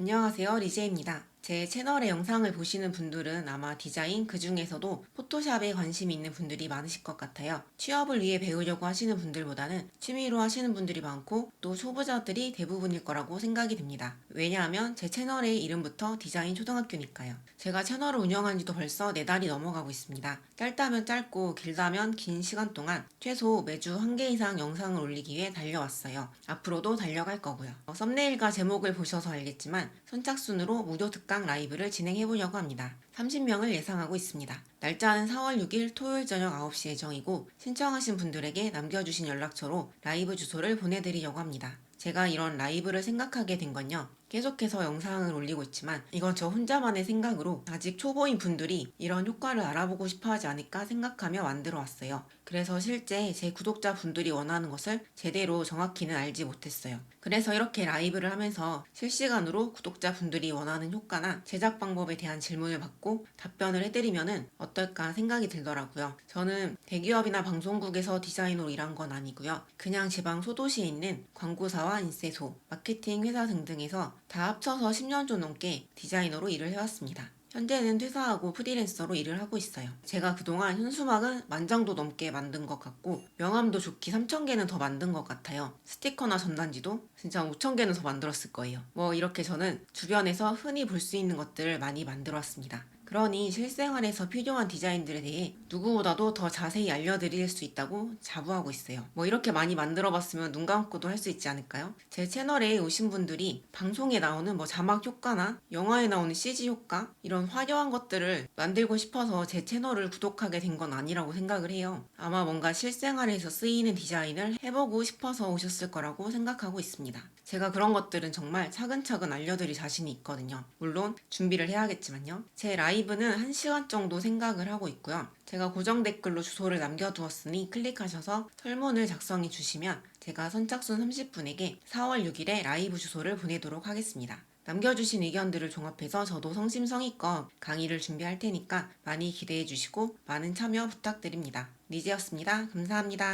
안녕하세요, 리제입니다. 제 채널의 영상을 보시는 분들은 아마 디자인, 그 중에서도 포토샵에 관심이 있는 분들이 많으실 것 같아요. 취업을 위해 배우려고 하시는 분들보다는 취미로 하시는 분들이 많고 또 초보자들이 대부분일 거라고 생각이 듭니다. 왜냐하면 제 채널의 이름부터 디자인 초등학교니까요. 제가 채널을 운영한 지도 벌써 4달이 넘어가고 있습니다. 짧다면 짧고 길다면 긴 시간 동안 최소 매주 1개 이상 영상을 올리기 위해 달려왔어요. 앞으로도 달려갈 거고요. 썸네일과 제목을 보셔서 알겠지만 선착순으로 무료 특강 라이브를 진행해보려고 합니다. 30명을 예상하고 있습니다. 날짜는 4월 6일 토요일 저녁 9시 예정이고 신청하신 분들에게 남겨주신 연락처로 라이브 주소를 보내드리려고 합니다. 제가 이런 라이브를 생각하게 된 건요. 계속해서 영상을 올리고 있지만 이건 저 혼자만의 생각으로 아직 초보인 분들이 이런 효과를 알아보고 싶어 하지 않을까 생각하며 만들어 왔어요. 그래서 실제 제 구독자 분들이 원하는 것을 제대로 정확히는 알지 못했어요. 그래서 이렇게 라이브를 하면서 실시간으로 구독자 분들이 원하는 효과나 제작 방법에 대한 질문을 받고 답변을 해드리면은 어떨까 생각이 들더라고요. 저는 대기업이나 방송국에서 디자이너로 일한 건 아니고요. 그냥 지방 소도시에 있는 광고사와 인쇄소, 마케팅 회사 등등에서 다 합쳐서 10년 좀 넘게 디자이너로 일을 해왔습니다. 현재는 퇴사하고 프리랜서로 일을 하고 있어요. 제가 그동안 현수막은 10,000장도 넘게 만든 것 같고 명함도 좋기 3,000개는 더 만든 것 같아요. 스티커나 전단지도 진짜 5,000개는 더 만들었을 거예요. 이렇게 저는 주변에서 흔히 볼 수 있는 것들을 많이 만들어 왔습니다. 그러니 실생활에서 필요한 디자인들에 대해 누구보다도 더 자세히 알려드릴 수 있다고 자부하고 있어요. 이렇게 많이 만들어 봤으면 눈 감고도 할 수 있지 않을까요? 제 채널에 오신 분들이 방송에 나오는 자막 효과나 영화에 나오는 CG 효과 이런 화려한 것들을 만들고 싶어서 제 채널을 구독하게 된 건 아니라고 생각을 해요. 아마 뭔가 실생활에서 쓰이는 디자인을 해보고 싶어서 오셨을 거라고 생각하고 있습니다. 제가 그런 것들은 정말 차근차근 알려드릴 자신이 있거든요. 물론 준비를 해야겠지만요. 제 라이브는 1시간 정도 생각을 하고 있고요. 제가 고정 댓글로 주소를 남겨두었으니 클릭하셔서 설문을 작성해 주시면 제가 선착순 30분에게 4월 6일에 라이브 주소를 보내도록 하겠습니다. 남겨주신 의견들을 종합해서 저도 성심성의껏 강의를 준비할 테니까 많이 기대해 주시고 많은 참여 부탁드립니다. 리지였습니다. 감사합니다.